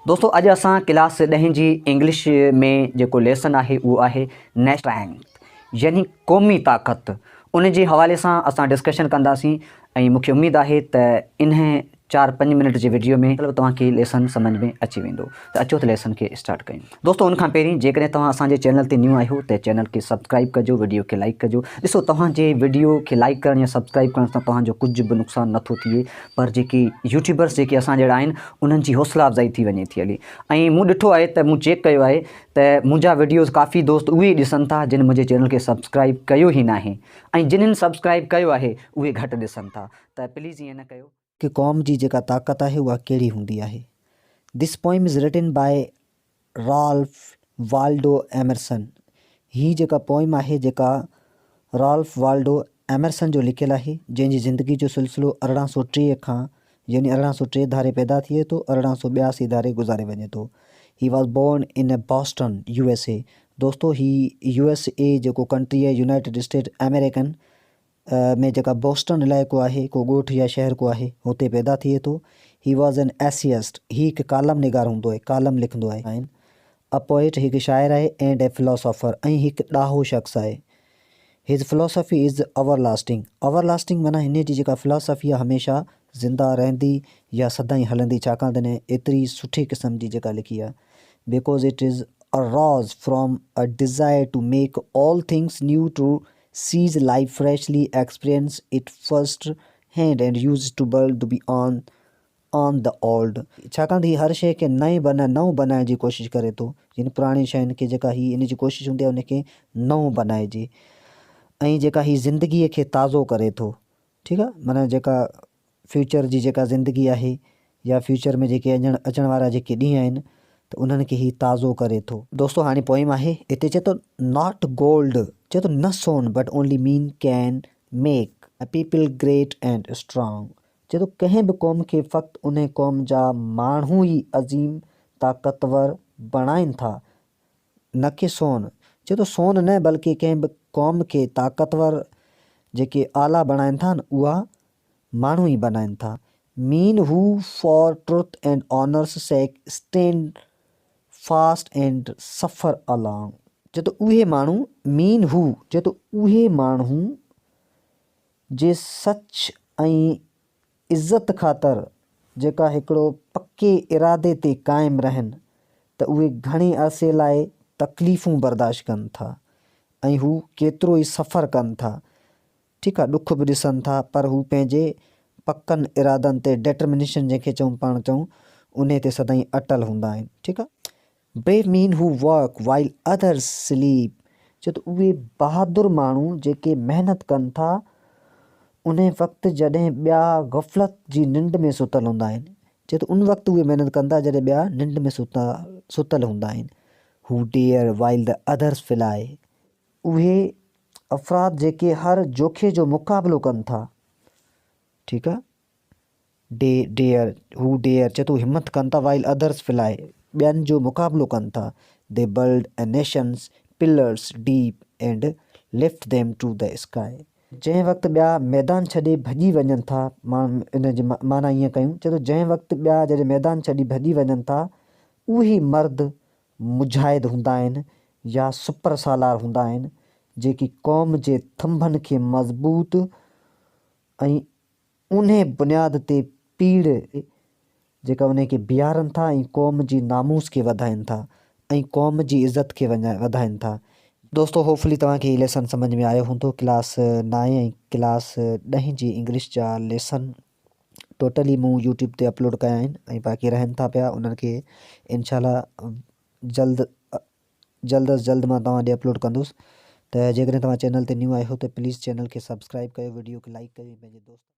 दोस्तों अॼु असां क्लास 10 जी इंग्लिश में जेको लेसन आहे उहो आहे स्ट्रेंथ यानी क़ौमी ताक़त। उन जे हवाले सां असां डिस्कशन कंदासीं ऐं मूंखे उमेदु आहे त इन 4-5 मिनट जी वीडियो में मतिलबु तव्हांखे लेसन सम्झ में अची वेंदो। त अचो त लेसन खे स्टार्ट कयूं। दोस्तों उन खां पहिरीं जेकॾहिं तव्हां असांजे चैनल ते न्यू आहियो त चैनल खे सब्सक्राइब कजो, वीडियो खे लाइक कजो। ॾिसो तव्हांजे वीडियो खे लाइक करण या सब्सक्राइब करण सां तव्हांजो कुझु बि नुक़सानु नथो थिए, पर जेके यूट्यूबर्स जेके असां जहिड़ा आहिनि उन्हनि जी हौसला अफ़ज़ाई थी वञे थी हली। ऐं मूं ॾिठो आहे त मूं चेक कयो आहे त मुंहिंजा वीडियोज़ काफ़ी दोस्त उहे ॾिसनि था जिन मुंहिंजे चैनल खे सब्सक्राइब कयो ई नाहे, ऐं जिन्हनि सब्सक्राइब कयो आहे उहे घटि ॾिसनि था। त प्लीज़ ईअं न कयो कि क़ौम जी जेका ताक़त आहे उहा कहिड़ी हूंदी आहे। This poem is written by Ralph Waldo Emerson. ही जेका पोइम आहे जेका राल्फ वाल्डो एमरसन जो लिखियलु आहे, जंहिंजी ज़िंदगी जो सिलसिलो 1803 खां यानी 1803 धारे पैदा थिए थो, 1882 धारे गुज़ारे वञे थो। He was born in Boston USA। दोस्तों ही USA जेको कंट्री आहे यूनाइटेड स्टेट अमेरिकन में जेका बॉस्टन इलाइक़ो आहे, को ॻोठ या शहर को आहे, हुते पैदा थिए थो। He was an एसियस्ट। ही हिकु कालम निगार हूंदो आहे, कालम लिखंदो आहे। अ पोइट हिकु शाइर आहे एंड ए फिलोसोफर, ऐं हिकु ॾाहो शख़्स आहे। हिज फिलोसफी इज़ एवरलास्टिंग। एवरलास्टिंग माना हिन जी जेका फिलोसफी आहे हमेशह ज़िंदा रहंदी या सदाईं हलंदी, छाकाणि त हिन एतिरी सुठी क़िस्म जी जेका लिखी आहे। Because it is arise from a desire to make all things new, to seize life freshly, experience it first hand and use to build on the old. छाकाणि त हीअ हर शइ खे नओं बनाइण जी कोशिशि करे थो, जिन पुराणी शयुनि खे जेका हीअ इन जी कोशिशि हूंदी आहे उनखे नओं बनाइजे, ऐं जेका हीअ ज़िंदगीअ खे ताज़ो करे थो। ठीकु आहे, माना जेका फ्यूचर जी जेका ज़िंदगी आहे या फ्यूचर में जेके अचण वारा जेके ॾींहं आहिनि त उन्हनि खे हीअ ताज़ो करे थो। दोस्तों हाणे पोइम आहे, हिते चए थो नॉट गोल्ड, चए थो न सोन, but only mean can make a people great and strong. चए थो कंहिं बि क़ौम खे फ़क़्ति उन क़ौम जा माण्हू ई अज़ीम ताक़तवर बणाइनि था, न कि सोन। चए थो सोन न, बल्कि कंहिं बि क़ौम खे ताक़तवर जेके आला बणाइनि था न, उहा माण्हू ई बनाइनि था। मीन हू फॉर ट्रुथ एंड ऑनर्स सेक स्टैंड फास्ट एंड सफ़र अलॉन्ग। चए थो उहे माण्हू, मीन हू चए थो उहे माण्हू जे सच ऐं इज़त ख़ातिर जेका हिकिड़ो पके इरादे ते क़ाइमु रहनि, त उहे घणे अरसे लाइ तकलीफ़ूं बर्दाश्त कनि था ऐं हू केतिरो ई सफ़र कनि था। ठीकु आहे, ॾुख बि ॾिसनि था, पर हू पंहिंजे पकनि इरादनि ते, डिटर्मिनेशन जंहिंखे पाण चऊं, उन ते सदाईं अटल हूंदा आहिनि। ठीकु आहे। ब्रेव मीन हू वर्क वाइल अदर्स स्लीप। चए थो उहे बहादुर माण्हू जेके महिनत कनि था उन वक़्तु जॾहिं ॿिया ग़फ़लत जी निंड में सुतल हूंदा आहिनि। चए थो उन वक़्तु उहे महिनत कनि था जॾहिं ॿिया निंड में सुतल हूंदा आहिनि। Who dare while the others fly. उहे अफ़राद जेके हर जोखे जो मुक़ाबिलो कनि था। ठीकु आहे, डेयर हू डेयर चए थो हिमत कनि था, वाइल अदर्स फ्लाई ॿियनि जो मुक़ाबिलो कनि था। They build a nation's pillars deep and lift them to the sky. जंहिं वक़्तु ॿिया मैदान छॾे भॼी वञनि था, इन जी माना ईअं कयूं, चए थो जंहिं वक़्तु ॿिया जॾहिं मैदान छॾी भॼी वञनि था, उहे मर्द मुजाहिद हूंदा आहिनि या सुपर सालार हूंदा आहिनि, जेकी क़ौम जे थंभनि खे मज़बूत ऐं उन बुनियाद ते पीड़ जेका उन खे बीहारनि था ऐं क़ौम जी नामूस खे वधाइनि था ऐं क़ौम जी इज़त खे वधाइनि था। दोस्तों होपफुली तव्हांखे हीअ लेसन सम्झ में आयो हूंदो। क्लास 9 ऐं क्लास 10 जी इंग्लिश जा लेसन टोटली मूं यूट्यूब ते अपलोड कया आहिनि ऐं बाक़ी रहनि था पिया, उन्हनि खे इनशाला जल्द अज़ जल्द मां तव्हां ॾे अपलोड कंदुसि। त जेकॾहिं तव्हां चैनल ते न्यू आहियो त प्लीज़ चैनल खे सब्सक्राइब कयो, वीडियो खे लाइक कयो, पंहिंजे दोस्त